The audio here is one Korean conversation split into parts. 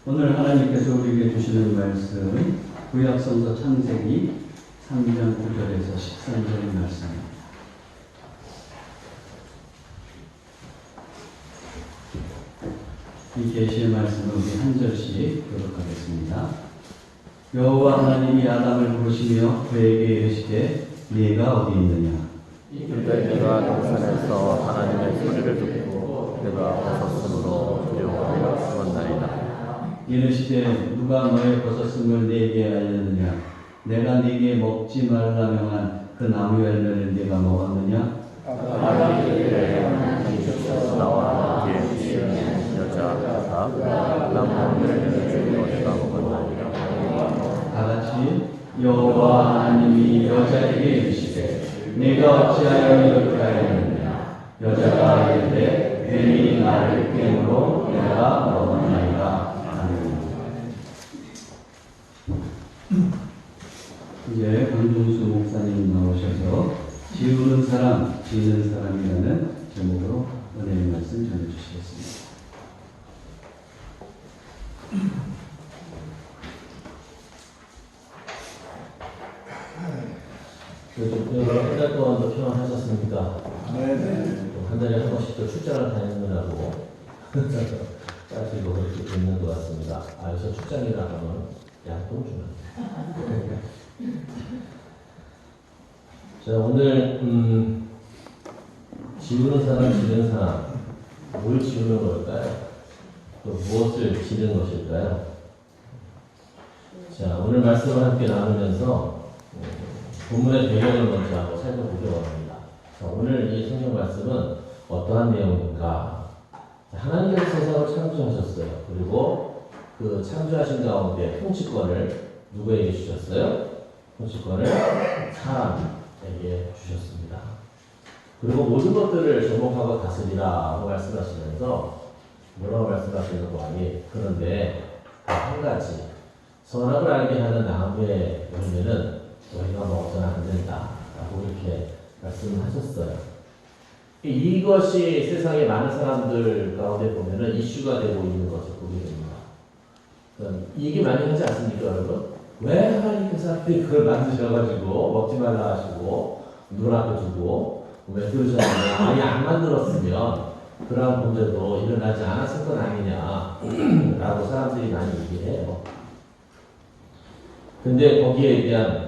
오늘 하나님께서 우리에게 주시는 말씀은 구약성서 창세기 3장 9절에서 13절의 말씀입니다. 이 계시의 말씀을 우리 한 절씩 교독하겠습니다. 여호와 하나님이 아담을 부르시며 그에게 이르시되 네가 어디 있느냐? 이때 내가 동산에서 하나님의 소리를 듣고 내가 벗었으므로 두려워하여 숨었나이다. 이르시되 누가 너의 벗었음을 네게 알렸느냐? 내가 네게 먹지 말라 명한 그 나무 열매를 네가 먹었느냐? 나와 함께 계시는 여자가 나무 열매를 주고 내가 먹었나이다. 다같이 여호와 하나님이 여자에게 이르시되 네가 어찌하여 이렇게 하였느냐? 여자가 이르되 괜히 나를 깹으로 내가 먹었나이다. 아멘. 이제 권종수 목사님 나오셔서 지우는 사람, 지는 사람이라는 제목으로 은혜의 말씀 전해주시겠습니다. 요즘 한 달 동안도 평안하셨습니까? 네네. 한 달에 한 번씩 또 출장을 다니느라고 짜시고 그렇게 있는 것 같습니다. 여기서 출장이라 하면 양동 주는. 자, 오늘 지우는 사람, 지는 사람, 뭘 지우는 걸까요? 또 무엇을 지는 것일까요? 자, 오늘 말씀을 함께 나누면서 본문의 배경을 먼저 한번 살펴보려고 합니다. 자, 오늘 이 성경 말씀은 어떠한 내용인가? 하나님께서 세상을 창조하셨어요. 그리고 그 창조하신 가운데 통치권을 누구에게 주셨어요? 통치권을 사람에게 주셨습니다. 그리고 모든 것들을 접목하고 다스리라고 말씀하시면서 뭐라고 말씀하시는 거 아니? 그런데 한 가지 선악을 알게 하는 나무의 열매는 너희가 먹어서는 안 된다라고 이렇게 말씀하셨어요. 이것이 세상의 많은 사람들 가운데 보면은 이슈가 되고 있는 것을 보게 됩니다. 이게 많이 하지 않습니까, 여러분? 왜 하나님께서 하필 그걸 만드셔가지고 먹지 말라 하시고 눈 앞에 두고 왜 그러셨는데 아예 안 만들었으면 그러한 범죄도 일어나지 않았을 건 아니냐라고 사람들이 많이 얘기해요. 근데 거기에 대한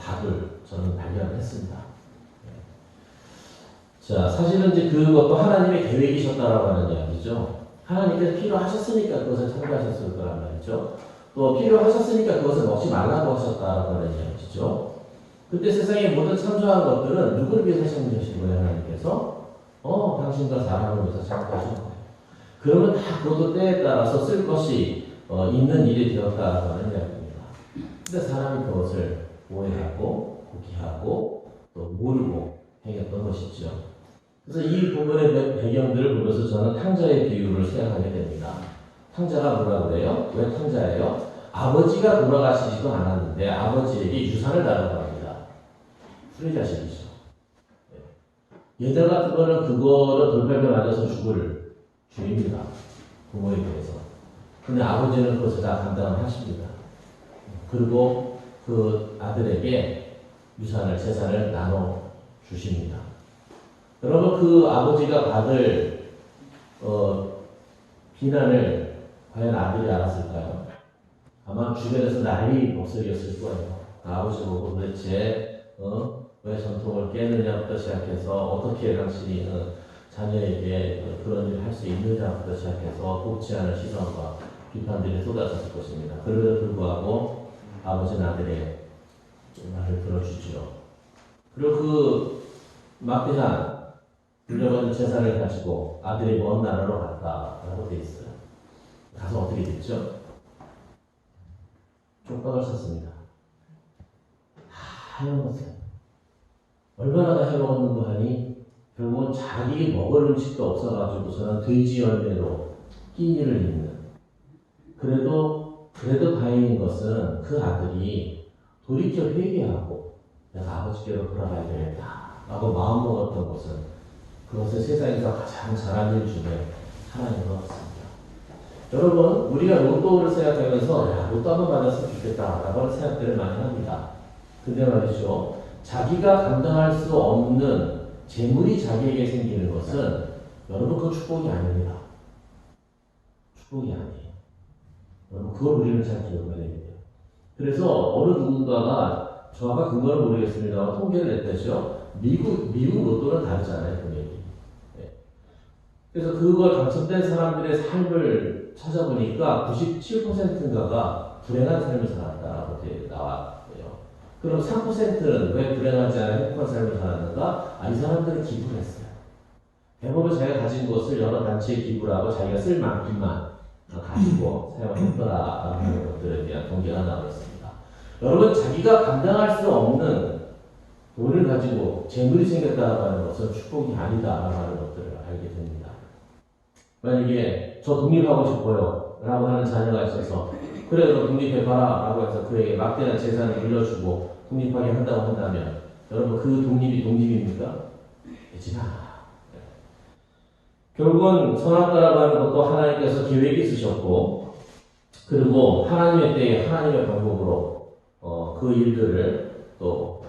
답을 저는 발견했습니다. 자, 사실은 이제 그것도 하나님의 계획이셨다라고 하는 이야기죠. 하나님께서 필요하셨으니까 그것을 창조하셨을 거란 말이죠. 또 필요하셨으니까 그것을 먹지 말라고 하셨다라고 하는 이야기죠. 근데 세상의 모든 창조한 것들은 누구를 위해서 창조하신 거예요, 하나님께서? 당신과 사람을 위해서 창조하신 거예요. 그러면 다 그것도 때에 따라서 쓸 것이 있는 일이 되었다라고 하는 이야기입니다. 근데 사람이 그것을 오해하고 포기하고 또 모르고 행했던 것이죠. 그래서 이 부분의 배경들을 보면서 저는 탕자의 비유를 생각하게 됩니다. 탕자가 뭐라 그래요? 왜 탕자예요? 아버지가 돌아가시지도 않았는데 아버지에게 유산을 달라고 합니다. 후레자식이죠. 예전 같은 거는 그거를 돌팔매 맞아서 죽을 죄입니다. 부모에 대해서. 근데 아버지는 그것을 다 감당을 하십니다. 그리고 그 아들에게 유산을, 재산을 나눠 주십니다. 여러분, 그 아버지가 받을 비난을 과연 아들이 알았을까요? 아마 주변에서 난리 목소리였을 거예요. 아버지 보고 도대체 왜 전통을 깨느냐부터 시작해서 어떻게 당신이 자녀에게 그런 일을 할 수 있느냐부터 시작해서 돕지 않은 시선과 비판들이 쏟아졌을 것입니다. 그럼에도 불구하고 아버지는 아들의 말을 들어주죠. 그리고 그 막대한 물려받은 재산을 가지고 아들이 먼 나라로 갔다라고 돼 있어요. 가서 어떻게 됐죠? 쪽박을 샀습니다. 다 해먹었어요. 얼마나 다 해먹었는고 하니 결국은 자기 먹을 음식도 없어가지고서는 돼지 열매로 끼니를 잇는. 그래도 다행인 것은 그 아들이 돌이켜 회개하고 내가 아버지께로 돌아가야 되겠다라고 마음먹었던 것은 그것을 세상에서 가장 잘한 일 중에 하나인 것 같습니다. 여러분, 우리가 로또를 생각하면서 야, 로또 한번 받았으면 좋겠다 라고 하는 생각들을 많이 합니다. 근데 말이죠, 자기가 감당할 수 없는 재물이 자기에게 생기는 것은 여러분 그 축복이 아닙니다. 축복이 아니에요. 여러분 그걸 우리는 잘 기억해야 돼요. 그래서 어느 누군가가 정확한 근거는 모르겠습니다만 통계를 냈다죠. 미국 로또는 다르잖아요, 금액이. 네. 그래서 그걸 당첨된 사람들의 삶을 찾아보니까 97%인가가 불행한 삶을 살았다라고 나왔고요. 그럼 3%는 왜 불행하지 않은 행복한 삶을 살았는가? 이 사람들은 기부를 했어요. 대부분 자기가 가진 것을 여러 단체에 기부를 하고 자기가 쓸 만큼만 가지고 사용했더라라는 것들에 대한 통계가 나와 있습니다. 여러분, 자기가 감당할 수 없는 돈을 가지고 재물이 생겼다고 하는 것은 축복이 아니다라고 하는 것들을 알게 됩니다. 만약에 저 독립하고 싶어요 라고 하는 자녀가 있어서 그래 너 독립해봐라 라고 해서 그에게 막대한 재산을 물려주고 독립하게 한다고 한다면 여러분 그 독립이 독립입니까? 되지 않아요. 결국은 선악과라고 하는 것도 하나님께서 계획이 있으셨고 그리고 하나님의 때에 하나님의 방법으로 그 일들을 또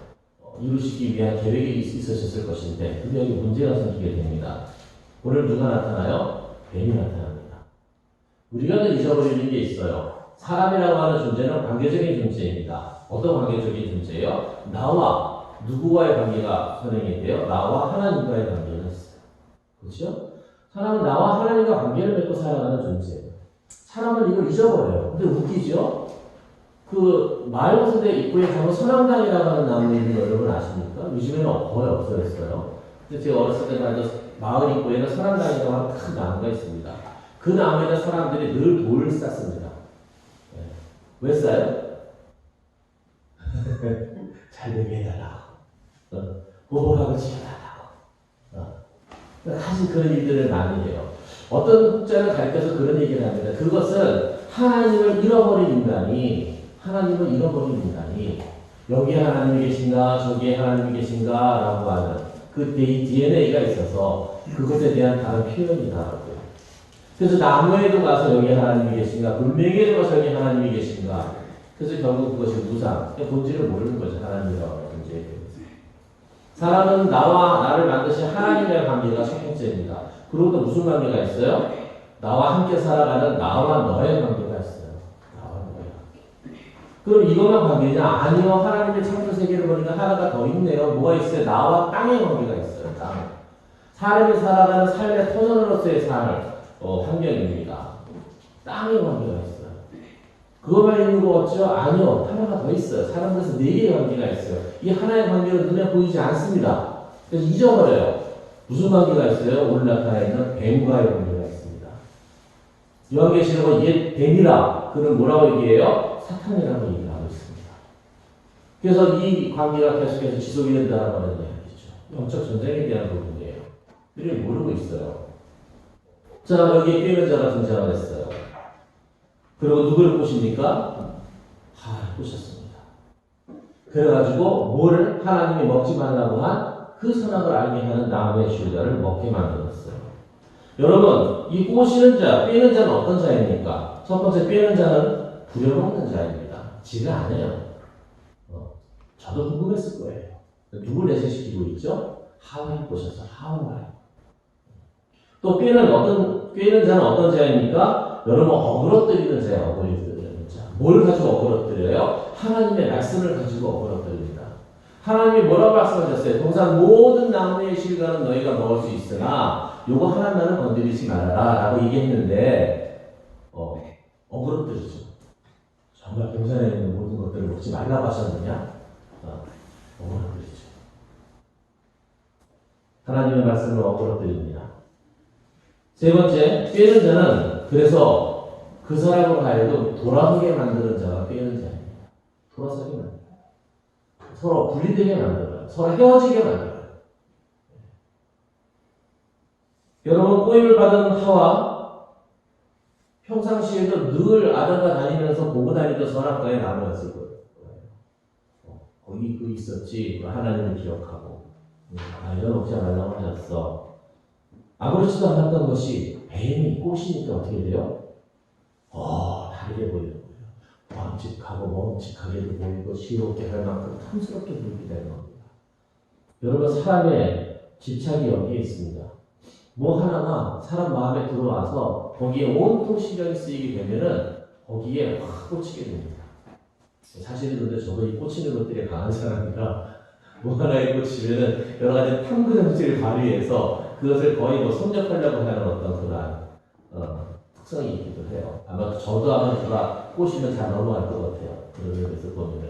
이루시기 위한 계획이 있으셨을 것인데 근데 여기 문제가 생기게 됩니다. 오늘 누가 나타나요? 뱀이 나타납니다. 우리가 잊어버리는 게 있어요. 사람이라고 하는 존재는 관계적인 존재입니다. 어떤 관계적인 존재예요? 나와 누구와의 관계가 선행이 돼요? 나와 하나님과의 관계가 있어요. 그렇죠? 사람은 나와 하나님과 관계를 맺고 살아가는 존재예요. 사람은 이걸 잊어버려요. 근데 웃기죠? 그 마을호수대 입구에 가면 선앙당이라고 하는 나무 있는 거 여러분 아십니까? 요즘에는 거의 없어졌어요. 근데 제가 어렸을 때만 해도 마을 입구에는 선앙당이라고 하는 큰 나무가 있습니다. 그 나무에는 사람들이 늘 돌을 쌌습니다. 네. 왜 싸요? 잘 되게 해달라고. 보복하고 지켜달라고. 사실 그런 일들을 많이 해요. 어떤 학자를 가르쳐서 그런 얘기를 합니다. 그것은 하나님을 잃어버린 인간이 여기에 하나님이 계신가 저기에 하나님이 계신가 라고 하는 그 DNA가 있어서 그것에 대한 다른 표현이다라고요. 그래서 나무에도 가서 여기에 하나님이 계신가 물명에도 가서 여기에 하나님이 계신가 그래서 결국 그것이 무상 본질을 모르는 거죠. 하나님이라고 하는 존재에 대해서. 사람은 나와 나를 만드신 하나님과의 관계가 첫 번째입니다. 그리고 또 무슨 관계가 있어요? 나와 함께 살아가는 나와 너의 관계가 있어요. 나와 너의 관계. 그럼 이것만 관계냐? 아니요. 하나님의 창조 세계를 보니까 하나가 더 있네요. 뭐가 있어요? 나와 땅의 관계가 있어요. 땅. 사람이 살아가는 삶의 터전으로서의 환경입니다. 땅의 관계가 있어요. 그것만 있는 거 같죠? 아니요. 하나가 더 있어요. 사람들에서 4개의 관계가 있어요. 이 하나의 관계는 눈에 보이지 않습니다. 그래서 잊어버려요. 무슨 관계가 있어요? 오늘 나타나 있는 뱀과의 관계가 있습니다. 요한계시록은 옛 뱀이라 그는 뭐라고 얘기해요? 사탄이라고 얘기를 하고 있습니다. 그래서 이 관계가 계속해서 지속이 된다는 하는 이야기죠. 영적 전쟁에 대한 부분이에요. 우리는 모르고 있어요. 자, 여기에 꾀는 자가 등장을 했어요. 그리고 누구를 꼬십니까? 꼬셨습니다. 그래가지고 뭐를 하나님이 먹지 말라고 한 그 선악을 알게 하는 나무의 실과를 먹게 만들었어요. 여러분, 이 꼬시는 자, 꾀는 자는 어떤 자입니까? 첫 번째 꾀는 자는 부려먹는 자입니다. 지가 안 해요. 저도 궁금했을 거예요. 누굴 내세시키고 있죠? 하와를 꼬셔서 하와를. 또 꾀는 자는 어떤 자입니까? 여러분 어그러뜨리는 자예요. 어그러뜨리는 자. 뭘 가지고 어그러뜨려요? 하나님의 말씀을 가지고 어그러뜨립니다. 하나님이 뭐라고 말씀하셨어요? 동산 모든 나무의 실과는 너희가 먹을 수 있으나 요거 하나만은 건드리지 말아라 라고 얘기했는데 어그러뜨리죠. 정말 동산에 있는 모든 것들을 먹지 말라고 하셨느냐? 어그러뜨리죠. 하나님의 말씀을 어그러뜨립니다. 세 번째, 꾀는 자는 그래서 그 사람으로 하여금 돌아서게 만드는 자가 꾀는 자입니다. 돌아서게 만들어요. 서로 분리되게 만들어요. 서로 헤어지게 만들어요. 여러분, 꼬임을 받은 하와 평상시에도 늘 아담과 다니면서 보고 다니던 선악과의 나무였을 거예요. 거기 그 있었지. 하나님을 기억하고 이런 먹지 말라고 하셨어. 아무렇지도 않았던 것이 뱀이 꼬시니까 어떻게 돼요? 과하게 보이는 거예요. 멈직하고 멈직하게도 보이고 시롭게 할 만큼 탐스럽게 보이게 되는 겁니다. 여러분, 사람의 집착이 여기에 있습니다. 뭐 하나가 사람 마음에 들어와서 거기에 온통 신경이 쓰이게 되면은 거기에 확 꽂히게 됩니다. 사실은 근데 저도 이 꽂히는 것들이 강한 사람이라 뭐 하나에 꽂히면은 여러 가지 탐구 정치를 발휘해서 그것을 거의 뭐 섭렵하려고 하는 어떤 그런 특성이 있기도 해요. 아마 저도 아마 누가 꼬시면 잘 넘어갈 것 같아요. 그런 의미에서 보면은.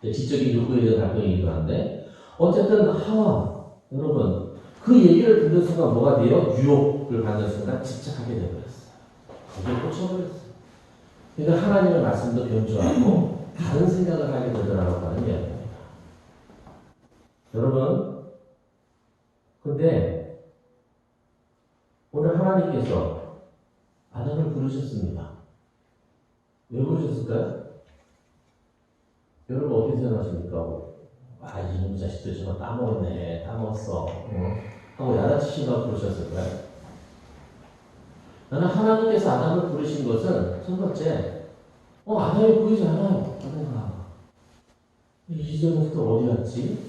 지적인 욕구에 대한 갈등이기도 한데, 어쨌든 하와, 여러분, 그 얘기를 듣는 순간 뭐가 돼요? 유혹을 받는 순간 집착하게 되어버렸어요. 거기에 꽂혀버렸어요. 그러니까 하나님의 말씀도 변조하고 다른 생각을 하게 되더라고 하는 이야기입니다. 여러분, 근데 오늘 하나님께서 아담을 부르셨습니다. 왜 부르셨을까요? 여러분 어떻게 생각하십니까? 이놈 자식들 저거 따먹었네, 따먹었어 하고 야단치시다고 부르셨을까요? 나는 하나님께서 아담을 부르신 것은 첫 번째, 아담이 보이지 않아요. 아담아, 이전부터 어디 갔지?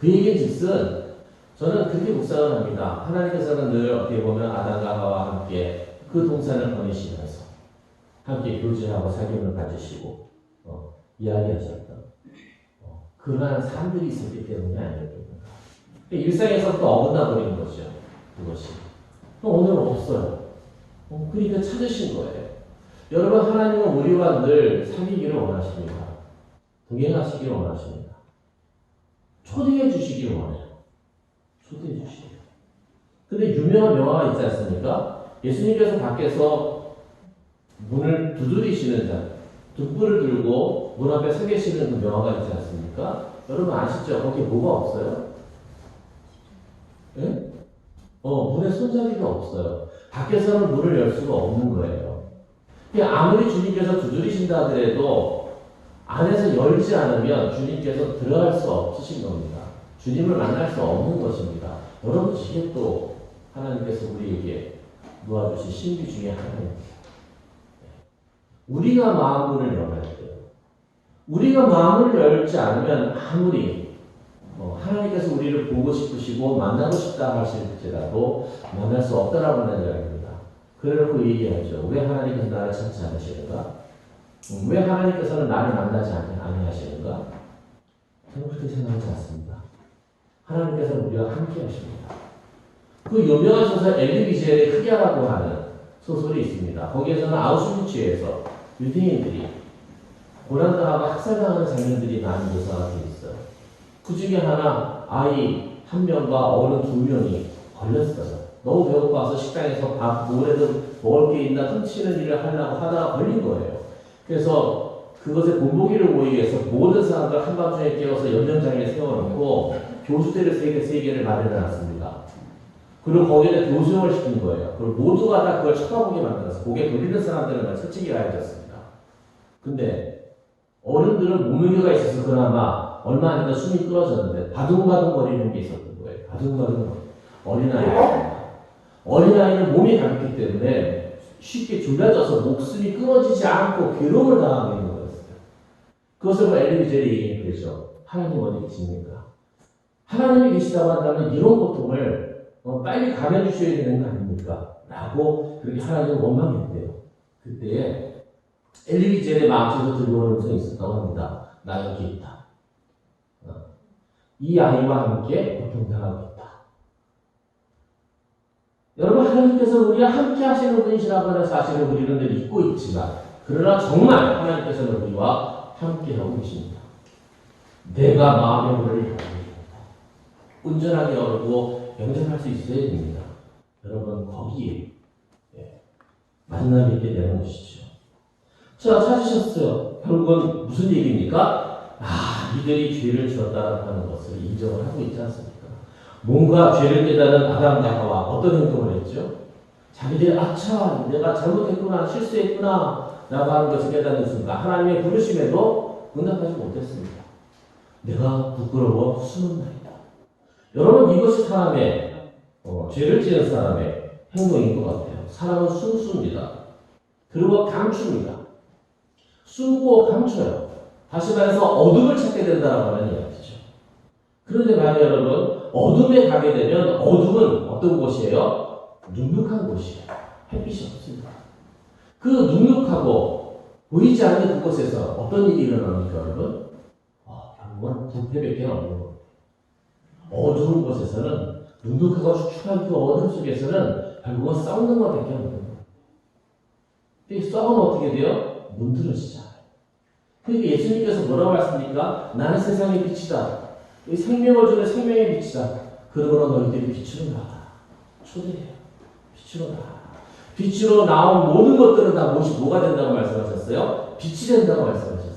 그 얘기는 즉슨 저는 그렇게 묵상을 합니다. 하나님께서는 늘 어떻게 보면 아담과 하와와 함께 그 동산을 거니시면서 함께 교제하고 사귐을 가지시고 이야기하셨던 그러한 삶들이 있었기 때문이 아니었습니까? 일상에서 또 어긋나 버리는 거죠. 그것이. 또 오늘은 없어요. 그러니까 찾으신 거예요. 여러분, 하나님은 우리와 늘 사귀기를 원하십니다. 동행하시기를 원하십니다. 초대해 주시기를 원해요. 초대해 주시기를. 근데 유명한 명화가 있지 않습니까? 예수님께서 밖에서 문을 두드리시는 자, 등불을 들고 문 앞에 서 계시는 그 명화가 있지 않습니까? 여러분 아시죠? 거기에 뭐가 없어요? 예? 문에 손잡이가 없어요. 밖에서는 문을 열 수가 없는 거예요. 아무리 주님께서 두드리신다 하더라도 안에서 열지 않으면 주님께서 들어갈 수 없으신 겁니다. 주님을 만날 수 없는 것입니다. 여러분, 이게 또 하나님께서 우리에게 놓아주신 신비 중에 하나입니다. 우리가 마음문을 열어야 돼요. 우리가 마음을 열지 않으면 아무리 하나님께서 우리를 보고 싶으시고 만나고 싶다 하실지라도 만날 수 없다라고 하는 이야기입니다. 그래놓고 얘기하죠. 왜 하나님께서 나를 찾지 않으시는가? 왜 하나님께서는 나를 만나지 아니하시는가? 저는 그렇게 생각하지 않습니다. 하나님께서는 우리와 함께 하십니다. 그 유명한 소설 엘리 위젤의 흑야라고 하는 소설이 있습니다. 거기에서는 아우슈비츠에서 유대인들이 고난당하고 학살당하는 장면들이 많이 묘사가 되어 있어요. 그 중에 하나, 아이 한 명과 어른 2명이 걸렸어요. 너무 배고파서 식당에서 밥, 뭐라도 먹을 게 있나 훔치는 일을 하려고 하다가 걸린 거예요. 그래서 그것에 본보기를 보이기 위해서 모든 사람들 한밤중에 깨워서 연명장에 세워놓고 교수대를 3개를 마련해놨습니다. 그리고 거기에 교수형을 시킨 거예요. 그리고 모두가 다 그걸 쳐다보게 만들어서 고개 돌리는 사람들은 채찍이 가해졌습니다. 근데 어른들은 몸무게가 있어서 그나마 얼마 안 되다 숨이 끊어졌는데 바둥바둥 거리는 게 있었던 거예요. 바둥바둥 어린아이였습니다. 어린아이는 몸이 가볍기 때문에 쉽게 졸라져서 목숨이 끊어지지 않고 괴로움을 당하고 있는 거였어요. 그것을 엘리 위젤이 얘기했죠. 하나님 어디 계십니까? 하나님이 계시다고 한다면 이런 고통을 빨리 가려주셔야 되는 거 아닙니까? 라고 그렇게 하나님을 원망했대요. 그때에 엘리 위젤의 마음속에서 들려오는 음성이 있었다고 합니다. 나 여기 있다. 이 아이와 함께 고통당하고 있다. 여러분, 하나님께서 우리와 함께 하시는 분이시라고 하는 사실을 우리는 늘 잊고 있지만, 그러나 정말 하나님께서는 우리와 함께 하고 계십니다. 내가 마음의 문을 열어줍니다. 온전하게 열고 영접할 수 있어야 됩니다. 여러분, 거기에 만남이 있게 되는 것이죠. 자, 찾으셨어요. 결국은 무슨 얘기입니까? 이들이 죄를 지었다라고 하는 것을 인정을 하고 있지 않습니까? 뭔가 죄를 깨달은 아담과 하와 어떤 행동을 했죠? 자기들이 아차, 내가 잘못했구나, 실수했구나 라고 하는 것을 깨닫는 순간 하나님의 부르심에도 응답하지 못했습니다. 내가 부끄러워 숨었나이다. 여러분, 이것이 사람의 죄를 지은 사람의 행동인 것 같아요. 사람은 숨습니다. 그리고 감춥니다. 숨고 감춰요. 다시 말해서 어둠을 찾게 된다라고 하는 이야기죠. 그런데 만약 여러분 어둠에 가게 되면 어둠은 어떤 곳이에요? 눅눅한 곳이에요. 햇빛이 없습니다. 그 눅눅하고 보이지 않는 그곳에서 어떤 일이 일어납니까 여러분? 결국은 부패밖에 없는 겁니다. 어두운 곳에서는 눅눅하고 축축한 그 어둠 속에서는 결국은 썩는 것밖에 없는 거예요. 이 썩으면 어떻게 돼요? 문드러지잖아요. 그러니까 예수님께서 뭐라고 하셨습니까? 나는 세상의 빛이다. 이 생명을 주는 생명의 빛이다. 그러므로 너희들이 빛으로 나가라. 초대해요. 빛으로 나가라. 빛으로 나온 모든 것들은 다 무엇이 뭐가 된다고 말씀하셨어요? 빛이 된다고 말씀하셨어요.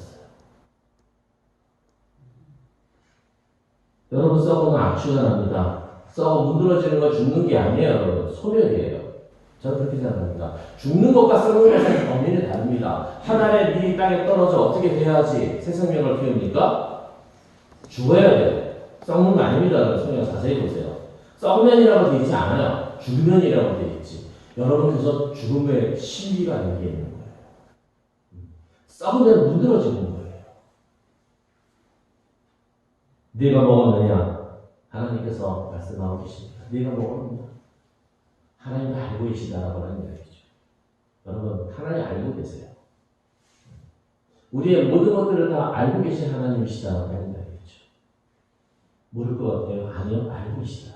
여러분 썩으면 악취가 납니다. 썩어 문드러지는 건 죽는 게 아니에요. 여러분 소멸이에요. 저는 그렇게 생각합니다. 죽는 것과 썩는 것은 범위는 다릅니다. 하나의 밀이 땅에 떨어져 어떻게 돼야지 새 생명을 키웁니까? 죽어야 돼요. 썩는 거 아닙니다. 성경 자세히 보세요. 썩면이라고 되어 있지 않아요. 죽면이라고 되어 있지. 여러분 그래서 죽음의 신비가 여기에 있는 거예요. 썩으면 문드러지는 거예요. 네가 먹었느냐? 하나님께서 말씀하고 계십니다. 네가 먹었느냐? 하나님을 알고 계시다라고 하는 이야기죠. 여러분 하나님 알고 계세요. 우리의 모든 것들을 다 알고 계신 하나님이시다라고 하는 이야기죠. 모를 것 같아요? 아니요, 알고 계시다.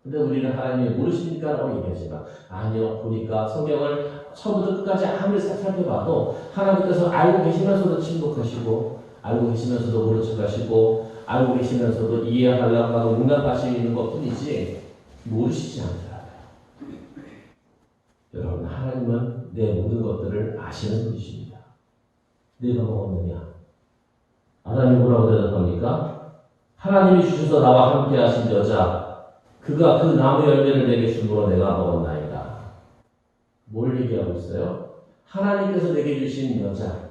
근데 우리는 하나님이 모르십니까? 라고 얘기하지만 아니요, 보니까 성경을 처음부터 끝까지 아무리 살펴봐도 하나님께서 알고 계시면서도 침묵하시고 알고 계시면서도 모른 척하시고 알고 계시면서도 이해하려고 하고 용납하시는 것뿐이지 모르시지 않더라고요. 여러분 하나님은 내 모든 것들을 아시는 분이십니다. 네가 먹었느냐? 아담이 뭐라고 대답합니까? 하나님이 주셔서 나와 함께 하신 여자 그가 그 나무 열매를 내게 줌으로 내가 먹었나이다. 뭘 얘기하고 있어요? 하나님께서 내게 주신 여자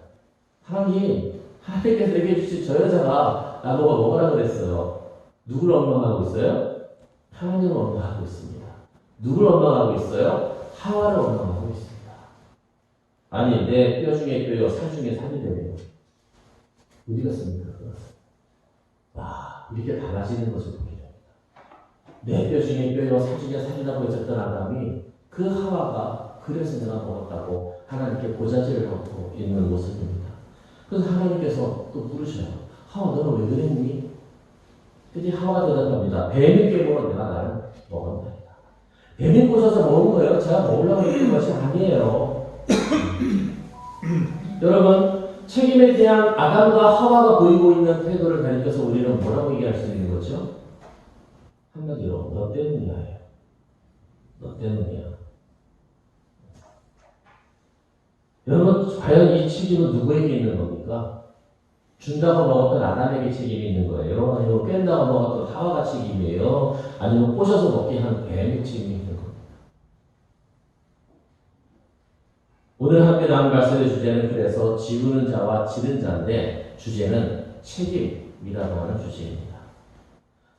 하나님께서 내게 주신 저 여자가 나보고 먹으라 그랬어요. 누구를 원망하고 있어요? 하나님을 원망하고 있습니다. 누구를 원망하고 있어요? 하와를 원망하고 있습니다. 아니 내 뼈 중에 뼈요 살 중에 살이 되네요. 어디 갔습니까? 이렇게 달라지는 것을 보게 됩니다. 내 뼈 중에 뼈요 살 중에 살이라고 했었던 아담이 그 하와가 그래서 내가 먹었다고 하나님께 고자질을 하고 있는 모습입니다. 그래서 하나님께서 또 물으셔요. 하와 너는 왜 그랬니? 근데 하와가 대답합니다. 뱀이 깨물어 내가 나를 먹었나이다. 뱀이 꼬셔서 먹은 거예요. 제가 먹으려고 했던 것이 아니에요. 여러분 책임에 대한 아담과 하와가 보이고 있는 태도를 가리켜서 우리는 뭐라고 얘기할 수 있는 거죠? 한마디로 너 때문이야예요. 너 때문이야. 여러분 과연 이 책임은 누구에게 있는 겁니까? 준다고 먹었던 아담에게 책임이 있는 거예요? 아니면 깬다고 먹었던 하와가 책임이에요? 아니면 꼬셔서 먹게 한 뱀의 책임이 있는 겁니까? 오늘 함께 나눈 말씀의 주제는 그래서 지우는 자와 지는 자인데 주제는 책임이라고 하는 주제입니다.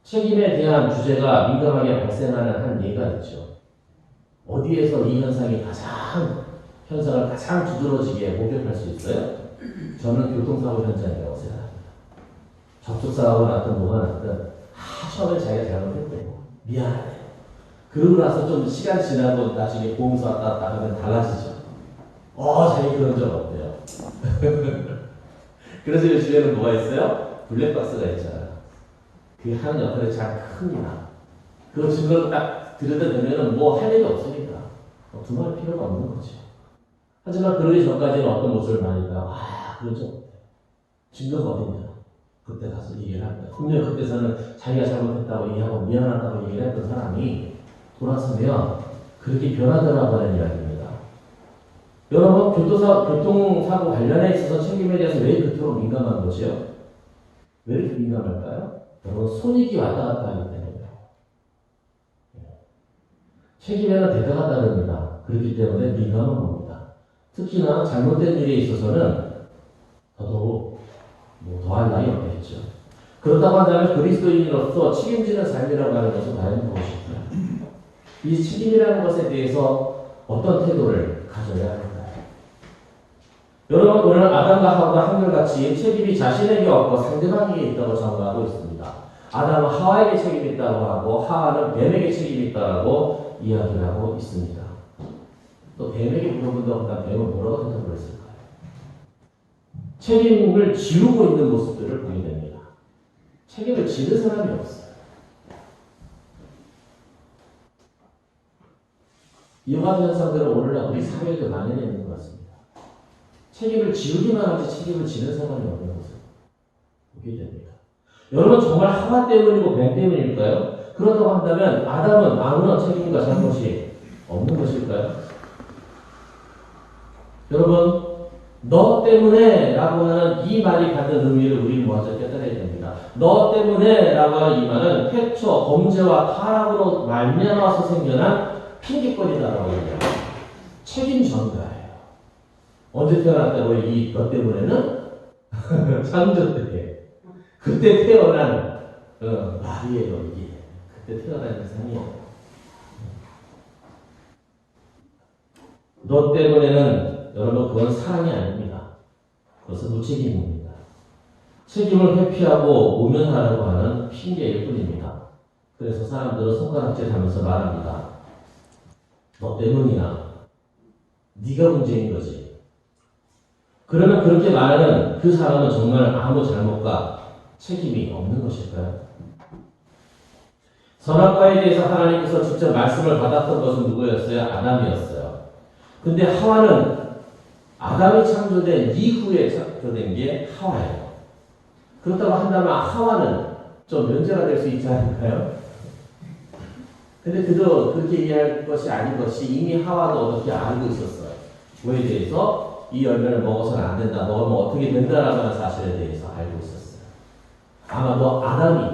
책임에 대한 주제가 민감하게 발생하는 한 예가 있죠. 어디에서 이 현상을 가장 두드러지게 목격할 수 있어요? 저는 교통사고 현장이라고 생각합니다. 접촉사고가 났든 뭐가 났든 처음에 자기가 잘못했대요. 미안하네. 그러고 나서 좀 시간 지나고 나중에 보험사 왔다 하면 달라지죠. 자기 그런 적 없대요. 그래서 요즘에는 뭐가 있어요? 블랙박스가 있잖아요. 그게 하는 역할이 잘 큽니다. 그 증거를 딱 들여다보면 뭐 할 일이 없으니까 두말할 필요가 없는 거죠. 하지만 그러기 전까지는 어떤 모습을 많이 봐요. 그런 적 없대요. 증거가 어딨냐? 그때 가서 얘기를 합니다. 분명 그때서는 자기가 잘못했다고 얘기하고 미안하다고 얘기를 했던 사람이 돌아서면 그렇게 변하더라고 하는 이야기입니다. 여러분, 교통사고 관련해 있어서 책임에 대해서 왜 그토록 민감한 거지요? 왜 이렇게 민감할까요? 여러분, 손익이 왔다 갔다 하기 때문에요. 책임에는 대가가 따릅니다. 그렇기 때문에 민감한 겁니다. 특히나 잘못된 일에 있어서는 더더욱 더할 나위 없겠죠. 그렇다고 한다면 그리스도인으로서 책임지는 삶이라고 하는 것은 과연 무엇일까요? 이 책임이라는 것에 대해서 어떤 태도를 가져야 할까요? 여러분, 오늘 아담과 하와가 한결같이 책임이 자신에게 없고 상대방에게 있다고 정하고 있습니다. 아담은 하와에게 책임이 있다고 하고 하와는 뱀에게 책임이 있다고 이야기를 하고 있습니다. 또 뱀에게 물어본다고 한다면 뱀은 뭐라고 대답을 했을까요? 책임을 지우고 있는 모습들을 보게 됩니다. 책임을 지는 사람이 없어요. 이와 같은 현상들은 오늘날 우리 사회에도 만연해 있는 것 같습니다. 책임을 지우기만 하지 책임을 지는 사람이 없는 것을 보게 됩니다. 여러분, 정말 하와 때문이고 뱀 때문일까요? 그렇다고 한다면 아담은 아무런 책임과 잘못이 없는 것일까요? 여러분, 너 때문에 라고 하는 이 말이 갖는 의미를 우리는 먼저 깨달아야 됩니다. 너 때문에 라고 하는 이 말은 태초, 범죄와 타락으로 말미암아서 생겨난 핑계거리다라고 얘기해요. 책임 전가예요. 언제 태어났다고 이 너 때문에는? 창조 때. 그때 태어난 말이에요, 이게. 그때 태어난 세상이에요. 너 때문에는 여러분 그건 사랑이 아닙니다. 그것은 무책임입니다. 책임을 회피하고 모면하려고 하는 핑계일 뿐입니다. 그래서 사람들은 손가락질 하면서 말합니다. 너 때문이야. 네가 문제인 거지. 그러면 그렇게 말하는 그 사람은 정말 아무 잘못과 책임이 없는 것일까요? 선악과에 대해서 하나님께서 직접 말씀을 받았던 것은 누구였어요? 아담이었어요. 근데 하와는 아담이 창조된 이후에 창조된 게 하와예요. 그렇다고 한다면 하와는 좀 면제가 될 수 있지 않을까요? 근데 그도 그렇게 이해할 것이 아닌 것이 이미 하와도 어떻게 알고 있었어요. 뭐에 대해서? 이 열매를 먹어서는 안 된다. 먹으면 어떻게 된다라는 사실에 대해서 알고 있었어요. 아마도 아담이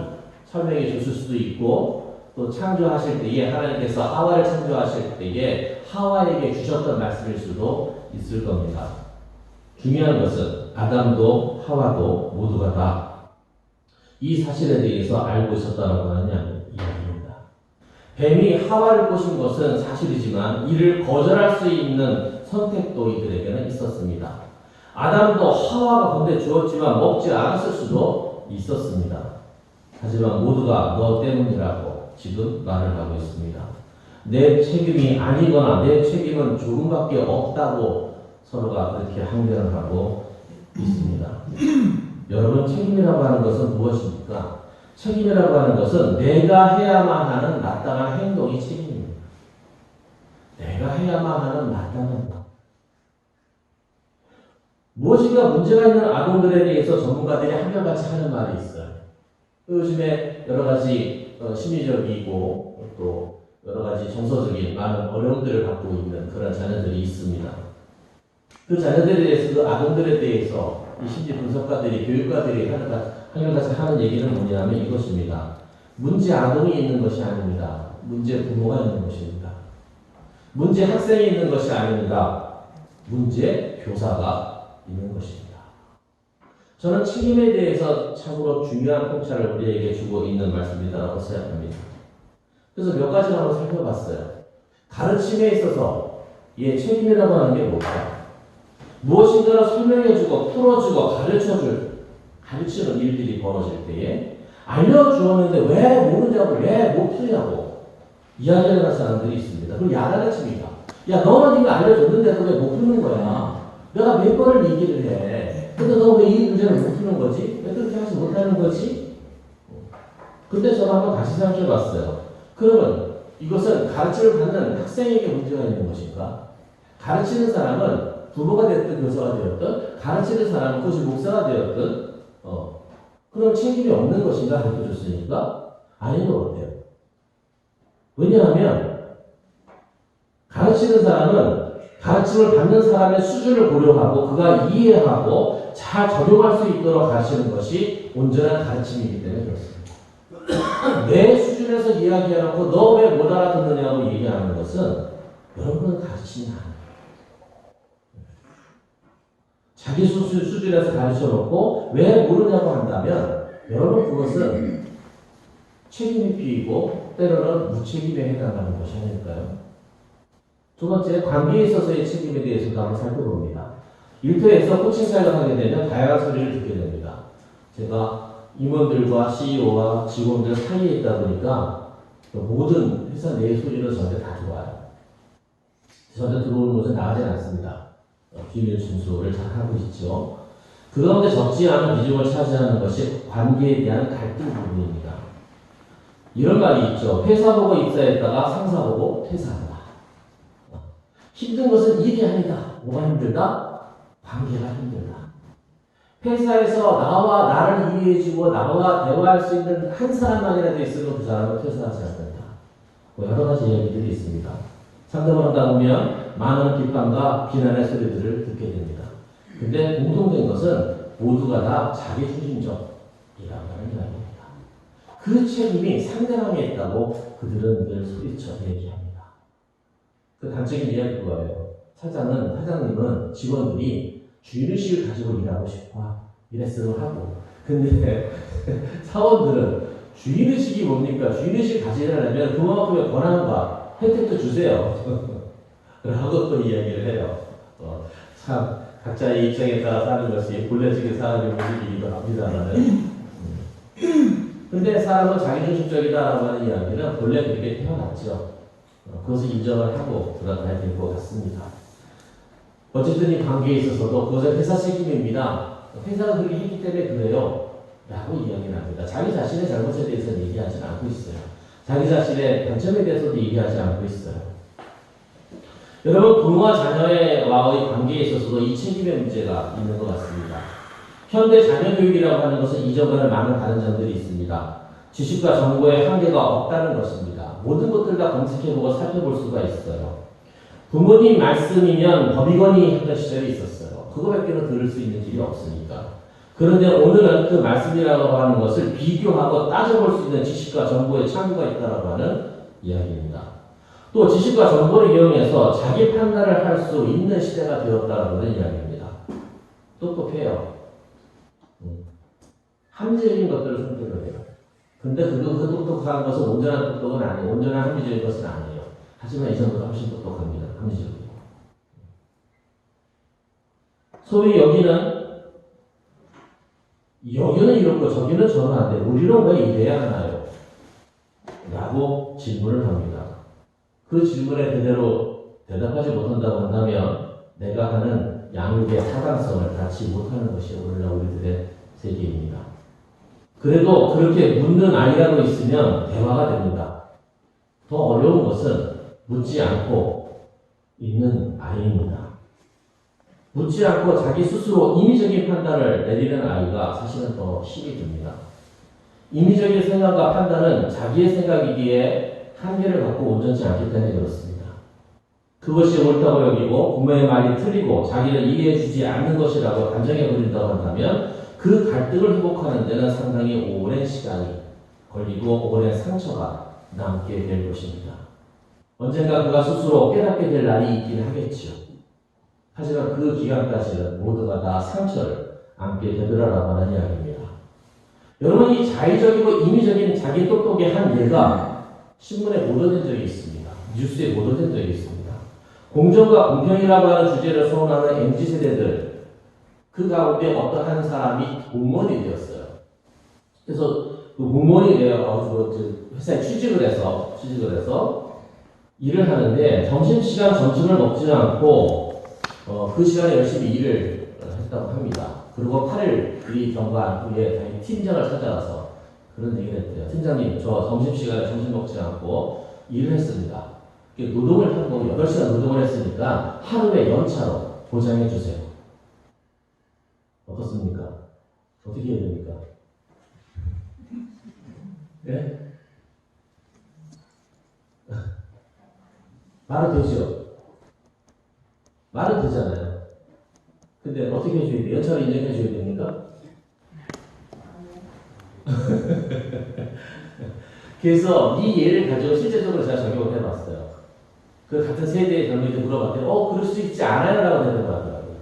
설명해 줬을 수도 있고 또 창조하실 때에 하나님께서 하와를 창조하실 때에 하와에게 주셨던 말씀일 수도 있을 겁니다. 중요한 것은 아담도 하와도 모두가 다 이 사실에 대해서 알고 있었다라고 하는 이야기입니다. 뱀이 하와를 꼬신 것은 사실이지만 이를 거절할 수 있는 선택도 이들에게는 있었습니다. 아담도 하와가 건네 주었지만 먹지 않았을 수도 있었습니다. 하지만 모두가 너 때문이라고 지금 말을 하고 있습니다. 내 책임이 아니거나 내 책임은 조금밖에 없다고 서로가 그렇게 항변을 하고 있습니다. 여러분, 책임이라고 하는 것은 무엇입니까? 책임이라고 하는 것은 내가 해야만 하는 마땅한 행동이 책임입니다. 내가 해야만 하는 마땅한 것. 무엇인가 문제가 있는 아동들에 대해서 전문가들이 한결같이 하는 말이 있어요. 요즘에 여러 가지 심리적이고 또 여러 가지 정서적인 많은 어려움들을 갖고 있는 그런 자녀들이 있습니다. 그 자녀들에 대해서 그 아동들에 대해서 이 심리 분석가들이 교육가들이 한결같이 하는 얘기는 뭐냐면 이것입니다. 문제 아동이 있는 것이 아닙니다. 문제 부모가 있는 것입니다. 문제 학생이 있는 것이 아닙니다. 문제 교사가 있는 것입니다. 저는 책임에 대해서 참으로 중요한 통찰을 우리에게 주고 있는 말씀이라고 생각합니다. 그래서 몇 가지를 한번 살펴봤어요. 가르침에 있어서 이 책임이라고 하는 게 뭘까? 무엇인가를 설명해주고 풀어주고 가르치는 일들이 벌어질 때에 알려주었는데 왜 모르냐고 왜 못 푸냐고 이야기하는 사람들이 있습니다. 그럼 야단을 야, 너는 이거 알려줬는데도 왜 못 푸는 거야? 내가 몇 번을 얘기를 해. 근데 너 왜 이 문제를 못 푸는 거지? 왜 그렇게 하지 못하는 거지? 근데 저는 한번 다시 생각해 봤어요. 그러면 이것은 가르침을 받는 학생에게 문제가 있는 것인가? 가르치는 사람은 부모가 됐든 교사가 되었든 가르치는 사람은 그것이 목사가 되었든 그런 책임이 없는 것인가 가르쳐줬으니까? 아닌 것 같아요. 왜냐하면 가르치는 사람은 가르침을 받는 사람의 수준을 고려하고 그가 이해하고 잘 적용할 수 있도록 가르치는 것이 온전한 가르침이기 때문에 그렇습니다. 내 수준에서 이야기해놓고 너 왜 못 알아듣느냐고 얘기하는 것은 여러분은 가르치지 않아요. 자기 수준에서 가르쳐놓고 왜 모르냐고 한다면 여러분 그것은 책임이 비이고 때로는 무책임에 해당하는 것이 아닐까요? 두 번째, 관계에 있어서의 책임에 대해서도 한번 살펴봅니다. 일터에서 코칭 사역을 하게 되면 다양한 소리를 듣게 됩니다. 제가 임원들과 CEO와 직원들 사이에 있다 보니까 모든 회사 내 소리는 저한테 다 들어와요. 저한테 들어오는 것은 나가지 않습니다. 비밀 준수를 잘 하고 있죠. 그 가운데 적지 않은 비중을 차지하는 것이 관계에 대한 갈등 부분입니다. 이런 말이 있죠. 회사 보고 입사했다가 상사 보고 퇴사한다. 힘든 것은 일이 아니다. 뭐가 힘들다? 관계가 힘들다. 회사에서 나와 나를 이해해주고 나와 대화할 수 있는 한 사람만이라도 있으면 그 사람은 퇴사하지 않는다. 뭐 여러 가지 이야기들이 있습니다. 상담을 하다 보면 많은 비판과 비난의 소리들을 듣게 됩니다. 근데 공통된 것은 모두가 다 자기중심적이라고 하는 이야기입니다. 그 책임이 상대방에 있다고 그들은 늘 소리쳐 얘기합니다. 그 단적인 이야기 그거예요. 사장님은 직원들이 주인의식을 가지고 일하고 싶어 이랬으면 하고, 근데 사원들은 주인의식이 뭡니까? 주인의식을 가지려면 그만큼의 권한과 혜택도 주세요. 라고 또 이야기를 해요. 참 각자의 입장에 따라 사는 것이 본래적인 사람의 모습이기도 합니다만은 근데 사람은 자기중심적이다라고 하는 이야기는 본래 그렇게 태어났죠. 그것을 인정을 하고 들어가야 될 것 같습니다. 어쨌든 이 관계에 있어서도 그것은 회사 책임입니다. 회사가 그렇게 했기 때문에 그래요. 라고 이야기를 합니다. 자기 자신의 잘못에 대해서는 얘기하지 않고 있어요. 자기 자신의 단점에 대해서도 얘기하지 않고 있어요. 여러분, 부모와 자녀와의 관계에 있어서도 이 책임의 문제가 있는 것 같습니다. 현대 자녀 교육이라고 하는 것은 이전과는 많은 다른 점들이 있습니다. 지식과 정보의 한계가 없다는 것입니다. 모든 것들 다 검색해보고 살펴볼 수가 있어요. 부모님 말씀이면 법의건이 하던 시절이 있었어요. 그거밖에는 들을 수 있는 길이 없으니까. 그런데 오늘은 그 말씀이라고 하는 것을 비교하고 따져볼 수 있는 지식과 정보의 창구가 있다고 하는 이야기입니다. 또 지식과 정보를 이용해서 자기 판단을 할 수 있는 시대가 되었다고 하는 이야기입니다. 똑똑해요. 합리적인 것들을 선택을 해요. 근데 그 똑똑한 것은 온전한 똑똑은 아니에요. 온전한 합리적인 것은 아니에요. 하지만 이 정도가 훨씬 똑똑합니다. 합리적이고. 소위 여기는 이렇고 저기는 저런한데 우리는 왜 이래야 하나요? 라고 질문을 합니다. 그 질문에 제대로 대답하지 못한다고 한다면 내가 하는 양육의 타당성을 갖지 못하는 것이 오늘날 우리들의 세계입니다. 그래도 그렇게 묻는 아이라고 있으면 대화가 됩니다. 더 어려운 것은 묻지 않고 있는 아이입니다. 묻지 않고 자기 스스로 임의적인 판단을 내리는 아이가 사실은 더 힘이 듭니다. 임의적인 생각과 판단은 자기의 생각이기에 한계를 갖고 온전치 않기 때문에 그렇습니다. 그것이 옳다고 여기고 부모의 말이 틀리고 자기를 이해해주지 않는 것이라고 단정해 버린다고 한다면 그 갈등을 회복하는 데는 상당히 오랜 시간이 걸리고 오랜 상처가 남게 될 것입니다. 언젠가 그가 스스로 깨닫게 될 날이 있긴 하겠지요. 하지만 그 기간까지는 모두가 다 상처를 안게 되더라라고 하는 이야기입니다. 여러분, 이 자의적이고 임의적인 자기 똑똑의 한 예가 신문에 보도된 적이 있습니다. 뉴스에 보도된 적이 있습니다. 공정과 공평이라고 하는 주제를 소원하는 MZ세대들, 그 가운데 어떤 한 사람이 공무원이 되었어요. 그래서 그 공무원이 되어 회사에 취직을 해서 일을 하는데 점심시간 점심을 먹지 않고 그 시간에 열심히 일을 했다고 합니다. 그리고 8일 경과 후에 자기 팀장을 찾아가서 그런 얘기를 했대요. 팀장님, 저 점심시간에 점심 먹지 않고 일을 했습니다. 노동을 하고 8시간 노동을 했으니까 하루에 연차로 보장해 주세요. 어떻습니까? 어떻게 해야 됩니까? 네? 말은 되죠? 말은 되잖아요. 근데 어떻게 해줘야 돼요? 연차를 인정해 줘야 됩니까? 그래서 이 예를 가지고 실제적으로 제가 적용을 해봤어요. 그 같은 세대의 젊은이들 물어봤더니 그럴 수 있지 않아요? 라고 대답하더라고요.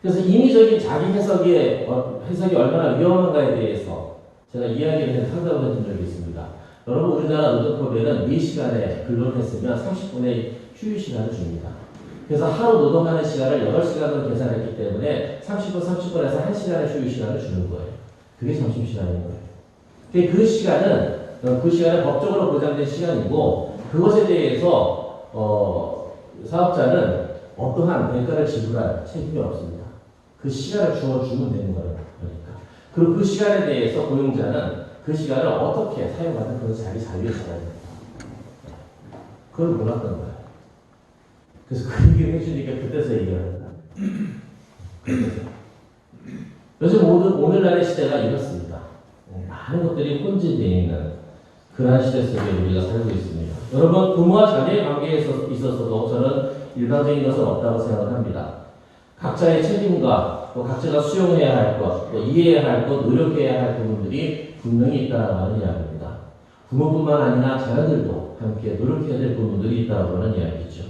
그래서 인위적인 자기 해석이 얼마나 위험한가에 대해서 제가 이야기를 해서 상담을 해준 적이 있습니다. 여러분, 우리나라 노동법에는 4시간에 근로를 했으면 30분의 휴일 시간을 줍니다. 그래서 하루 노동하는 시간을 8시간으로 계산했기 때문에 30분, 30분에서 1시간의 휴식 시간을 주는 거예요. 그게 점심시간인 거예요. 그 시간은 법적으로 보장된 시간이고 그것에 대해서 사업자는 어떠한 대가를 지불할 책임이 없습니다. 그 시간을 주어주면 되는 거예요. 그러니까. 그리고 그 시간에 대해서 고용자는 그 시간을 어떻게 사용하든 그건 자기 자유의 시간입니다. 그걸 몰랐던 거예요. 그래서 그 얘기를 해주니까 그때서 얘기를 합니다. 요즘 오늘날의 시대가 이렇습니다. 많은 것들이 혼재되어 있는 그러한 시대 속에 우리가 살고 있습니다. 여러분, 부모와 자녀의 관계에 있어서도 저는 일반적인 것은 없다고 생각을 합니다. 각자의 책임과 또 각자가 수용해야 할 것, 또 이해해야 할 것, 노력해야 할 부분들이 분명히 있다고 하는 이야기입니다. 부모뿐만 아니라 자녀들도 함께 노력해야 될 부분들이 있다고 하는 이야기죠.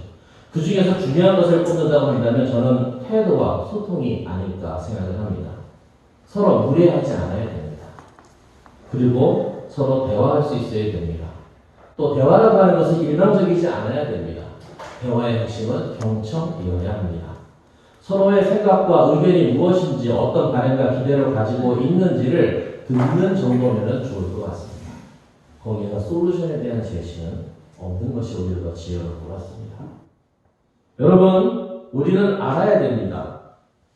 그 중에서 중요한 것을 꼽는다고 한다면 저는 태도와 소통이 아닐까 생각을 합니다. 서로 무례하지 않아야 됩니다. 그리고 서로 대화할 수 있어야 됩니다. 또 대화라고 하는 것은 일방적이지 않아야 됩니다. 대화의 핵심은 경청이어야 합니다. 서로의 생각과 의견이 무엇인지 어떤 바램과 기대를 가지고 있는지를 듣는 정도면 좋을 것 같습니다. 거기에서 솔루션에 대한 제시는 없는 것이 오히려 더 지혜로울 것 같습니다. 여러분, 우리는 알아야 됩니다.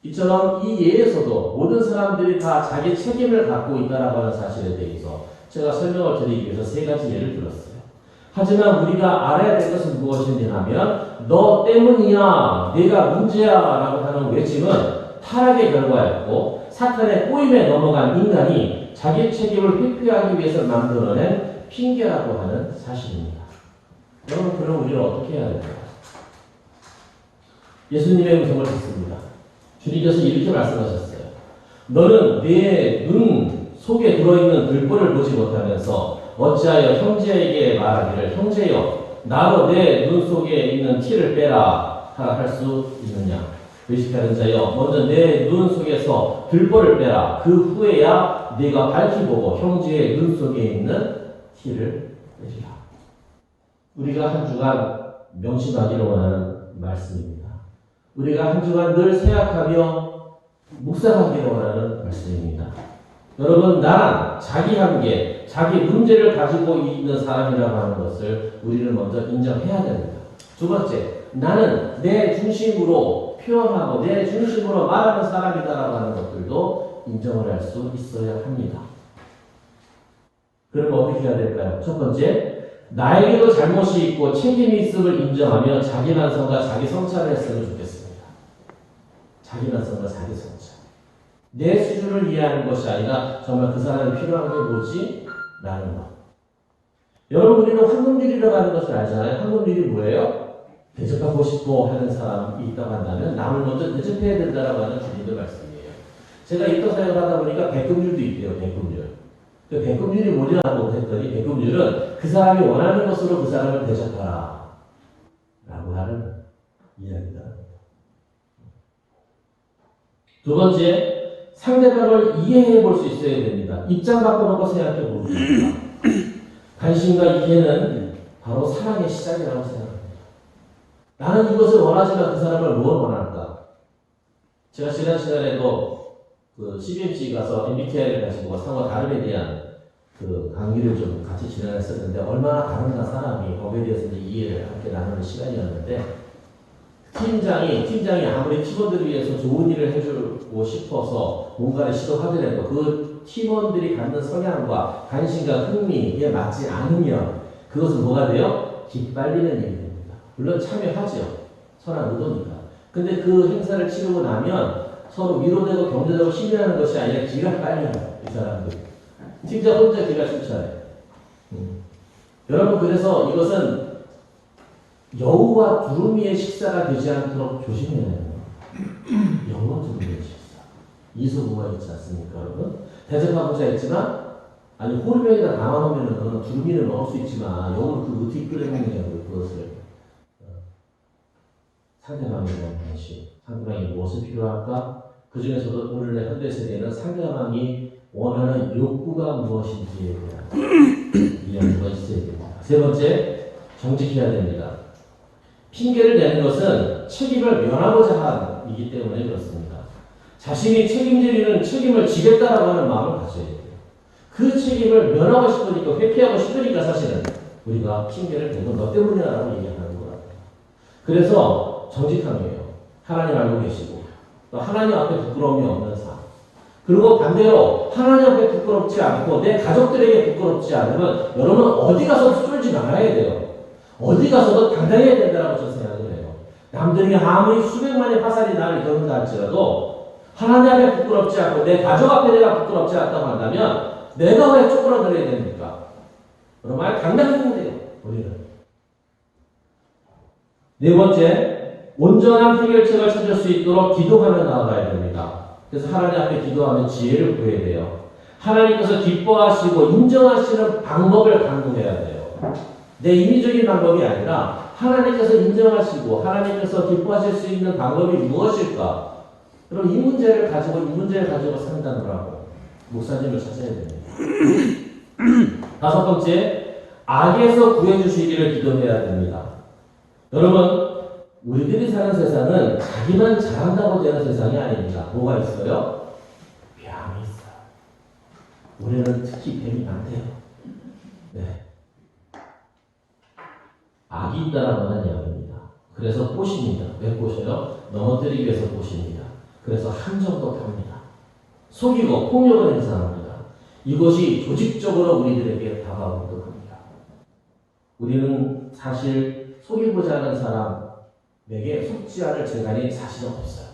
이처럼 이 예에서도 모든 사람들이 다 자기 책임을 갖고 있다라고 하는 사실에 대해서 제가 설명을 드리기 위해서 3가지 예를 들었어요. 하지만 우리가 알아야 될 것은 무엇이냐면 너 때문이야, 내가 문제야 라고 하는 외침은 타락의 결과였고 사탄의 꼬임에 넘어간 인간이 자기 책임을 회피하기 위해서 만들어낸 핑계라고 하는 사실입니다. 여러분, 그럼 우리는 어떻게 해야 될까요? 예수님의 음성을 듣습니다. 주님께서 이렇게 말씀하셨어요. 너는 내 눈 속에 들어있는 들보를 보지 못하면서 어찌하여 형제에게 말하기를 형제여 나로 내 눈 속에 있는 티를 빼라 할 수 있느냐. 의식하는 자여 먼저 내 눈 속에서 들보를 빼라. 그 후에야 네가 밝히 보고 형제의 눈 속에 있는 티를 빼리라. 우리가 한 주간 명심하기를 원하는 말씀입니다. 우리가 한 주간 늘 생각하며 묵상하기를 원하는 말씀입니다. 여러분, 나는 자기 한계, 자기 문제를 가지고 있는 사람이라고 하는 것을 우리는 먼저 인정해야 됩니다. 두 번째, 나는 내 중심으로 표현하고 내 중심으로 말하는 사람이다라고 하는 것들도 인정을 할 수 있어야 합니다. 그러면 어떻게 해야 될까요? 첫 번째, 나에게도 잘못이 있고 책임이 있음을 인정하며 자기 반성과 자기 성찰을 했으면 좋겠습니다. 자기 반성과 자기 성찰. 내 수준을 이해하는 것이 아니라 정말 그 사람이 필요한 게 뭐지? 라는 것. 여러분, 우리는 황금률이라고 하는 것을 알잖아요. 황금률이 뭐예요? 대접하고 싶어 하는 사람이 있다고 한다면 남을 먼저 대접해야 된다고 하는 주님의 말씀이에요. 제가 입도 사역을 하다 보니까 백금률도 있대요. 백금률. 그 백금률이 뭐냐고 했더니 백금률은 그 사람이 원하는 것으로 그 사람을 대접하라 라고 하는 이야기다. 두 번째, 상대방을 이해해 볼 수 있어야 됩니다. 입장 바꿔놓고 생각해 봅니다. 관심과 이해는 바로 사랑의 시작이라고 생각합니다. 나는 이것을 원하지만 그 사람을 뭘 원할까? 제가 지난 시간에도 그 CBMC 가서 MBTI를 가지고 상호 다름에 대한 그 강의를 좀 같이 진행했었는데 얼마나 다른가 사람이 거기에 대해서 이해를 함께 나누는 시간이었는데 팀장이 아무리 팀원들을 위해서 좋은 일을 해주고 싶어서 뭔가를 시도하더라도 그 팀원들이 갖는 성향과 관심과 흥미에 맞지 않으면 그것은 뭐가 돼요? 기빨리는 일이 됩니다. 물론 참여하죠. 선한 의도니까. 근데 그 행사를 치르고 나면 서로 위로되고 격려되고 힘이 나는 것이 아니라 기가 빨려요. 이 사람들. 팀장 혼자 기가 출처해요. 여러분, 그래서 이것은 여우와 두루미의 식사가 되지 않도록 조심해야 돼요. 여우와 두루미의 식사. 이소구가 있지 않습니까, 여러분? 대접하고자 했지만, 아니, 호르몬에다 담아놓으면 두루미를 먹을 수 있지만, 여우는 그 어떻게 끓여먹느냐고, 그것을. 상대방에 대한 관심, 상대방이 무엇을 필요할까? 그 중에서도 오늘의 현대 세대는 상대방이 원하는 욕구가 무엇인지에 대한 이해가 있어야 됩니다. 세 번째, 정직해야 됩니다. 핑계를 대는 것은 책임을 면하고자 하기 때문에 그렇습니다. 자신이 책임지는 책임을 지겠다라고 하는 마음을 가져야 돼요. 그 책임을 면하고 싶으니까, 회피하고 싶으니까 사실은 우리가 핑계를 대고 너 때문이라고 얘기하는 거예요. 그래서 정직함이에요. 하나님 알고 계시고, 또 하나님 앞에 부끄러움이 없는 삶. 그리고 반대로 하나님 앞에 부끄럽지 않고 내 가족들에게 부끄럽지 않으면 여러분 어디 가서도 쫄지 말아야 돼요. 어디 가서도 당당해야 된다고 저는 생각을 해요. 남들이 아무리 수백만의 화살이 나를 겨눈다 할지라도 하나님 앞에 부끄럽지 않고 내 가족 앞에 내가 부끄럽지 않다고 한다면 내가 왜 쪼그라들어야 됩니까? 정말 당당해야 돼요. 우리는. 네 번째, 온전한 해결책을 찾을 수 있도록 기도하며 나아가야 됩니다. 그래서 하나님 앞에 기도하면 지혜를 구해야 돼요. 하나님께서 기뻐하시고 인정하시는 방법을 강구해야 돼요. 내 인위적인 방법이 아니라 하나님께서 인정하시고 하나님께서 기뻐하실 수 있는 방법이 무엇일까? 그럼 이 문제를 가지고 상담을 하고 목사님을 찾아야 됩니다. 다섯 번째, 악에서 구해주시기를 기도해야 됩니다. 여러분, 우리들이 사는 세상은 자기만 잘한다고 되는 세상이 아닙니다. 뭐가 있어요? 뱀이 있어요. 우리는 특히 뱀이 많대요. 네. 악이 있다라고 하는 이야기입니다. 그래서 꼬십니다. 왜 꼬셔요? 넘어뜨리기 위해서 꼬십니다. 그래서 함정도 탑니다. 속이고 폭력을 행사합니다. 이것이 조직적으로 우리들에게 다가오기도 합니다. 우리는 사실 속이고자 하는 사람에게 속지 않을 재간이 사실은 없어요.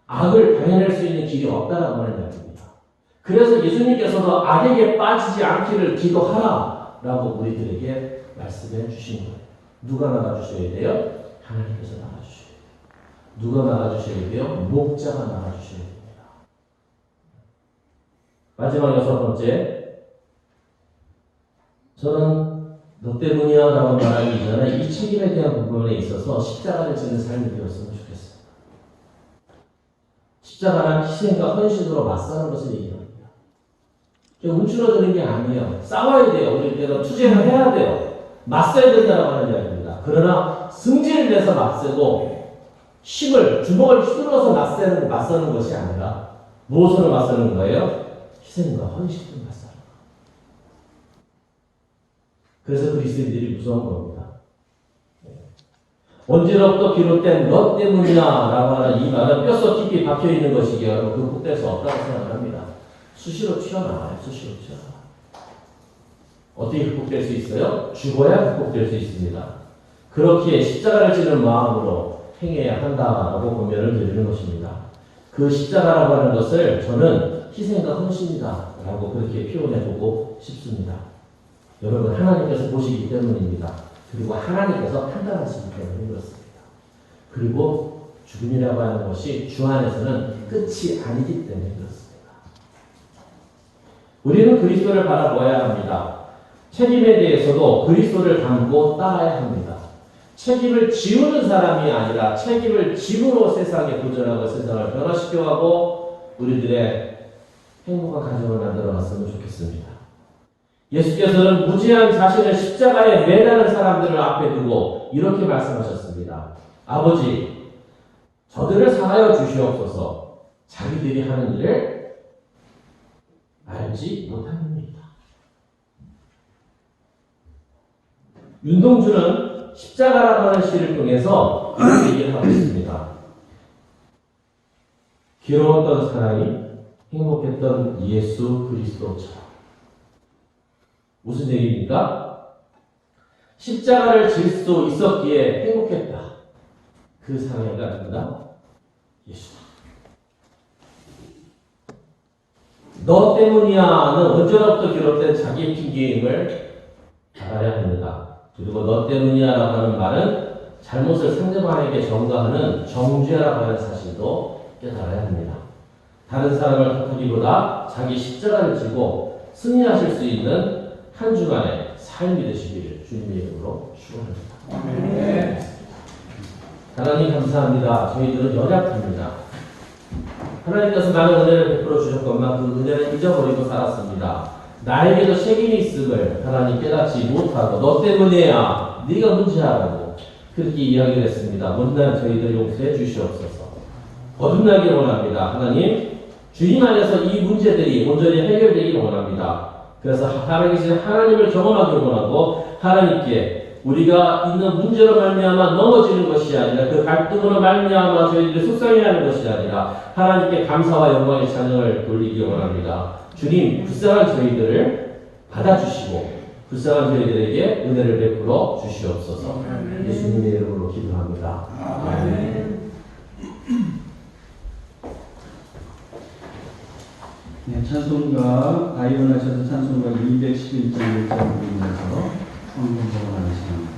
악을 발현할 수 있는 길이 없다라고 하는 이야기입니다. 그래서 예수님께서도 악에게 빠지지 않기를 기도하라라고 우리들에게 말씀해 주신 거예요. 누가 나가주셔야 돼요? 하나님께서 나가주셔야 돼요. 누가 나가주셔야 돼요? 목자가 나가주셔야 됩니다. 마지막 여섯 번째, 저는 너 때문이야 라고 말하기 전에 이 책임에 대한 부분에 있어서 십자가를 지는 삶이 되었으면 좋겠습니다. 십자가는 희생과 헌신으로 맞서는 것을 얘기합니다. 움츠러드는 게 아니에요. 싸워야 돼요. 우리가 투쟁을 해야 돼요. 맞서야 된다고 하는 이야기입니다. 그러나 승진을 내서 맞서고 주먹을 휘둘러서 맞서는 것이 아니라 무엇으로 맞서는 거예요? 희생과 헌신으로 맞서는 거예요. 그래서 그리스도인들이 무서운 겁니다. 언제로부터 비롯된 너 때문이야 라고 하는 이 말은 뼛속 깊이 박혀있는 것이기에 극복될 수 없다고 생각합니다. 수시로 튀어나와요. 수시로 튀어나와요. 어떻게 극복될 수 있어요? 죽어야 극복될 수 있습니다. 그렇기에 십자가를 지는 마음으로 행해야 한다라고 권면을 드리는 것입니다. 그 십자가라고 하는 것을 저는 희생과 헌신이다 라고 그렇게 표현해보고 싶습니다. 여러분, 하나님께서 보시기 때문입니다. 그리고 하나님께서 판단하시기 때문에 그렇습니다. 그리고 죽음이라고 하는 것이 주 안에서는 끝이 아니기 때문에 그렇습니다. 우리는 그리스도를 바라보아야 합니다. 책임에 대해서도 그리스도를 닮고 따라야 합니다. 책임을 지우는 사람이 아니라 책임을 짐으로 세상에 도전하고 세상을 변화시켜가고 우리들의 행복한 가정을 만들어갔으면 좋겠습니다. 예수께서는 무지한 자신을 십자가에 매다는 사람들을 앞에 두고 이렇게 말씀하셨습니다. 아버지, 저들을 사하여 주시옵소서. 자기들이 하는 일을 알지 못합니다. 윤동주는 십자가라고 하는 시를 통해서 이런 얘기를 하고 있습니다. 괴로웠던 사람이 행복했던 예수 그리스도처럼. 무슨 얘기입니까? 십자가를 질 수 있었기에 행복했다. 그 사랑이가 누구다? 예수다. 너 때문이야는 언제로부터 비롯된 자기 핑계임을 알아야 합니다. 그리고 너 때문이야라고 하는 말은 잘못을 상대방에게 전가하는 정죄라고 하는 사실도 깨달아야 합니다. 다른 사람을 탓하기보다 자기 십자가를 지고 승리하실 수 있는 한 주간의 삶이 되시기를 주님의 이름으로 축원합니다. 네. 하나님 감사합니다. 저희들은 연약합니다. 하나님께서 많은 은혜를 베풀어 주셨건만 그 은혜를 잊어버리고 살았습니다. 나에게도 책임이 있음을 하나님 깨닫지 못하고 너 때문에야 네가 문제야라고 그렇게 이야기를 했습니다. 못난 저희들 용서해 주시옵소서. 거듭나길 원합니다. 하나님, 주님 안에서 이 문제들이 온전히 해결되길 원합니다. 그래서 살아계신 하나님을 경험하길 원하고 하나님께 우리가 있는 문제로 말미암아 넘어지는 것이 아니라 그 갈등으로 말미암아 저희들이 속상해하는 것이 아니라 하나님께 감사와 영광의 찬양을 돌리기 원합니다. 주님, 불쌍한 저희들을 받아주시고 불쌍한 저희들에게 은혜를 베풀어 주시옵소서. 예수님의 이름으로 기도합니다. 아멘. 네, 찬송가 아이오나셔서 찬송가 211장 1장을 부르면서 성경 보관하는 시간.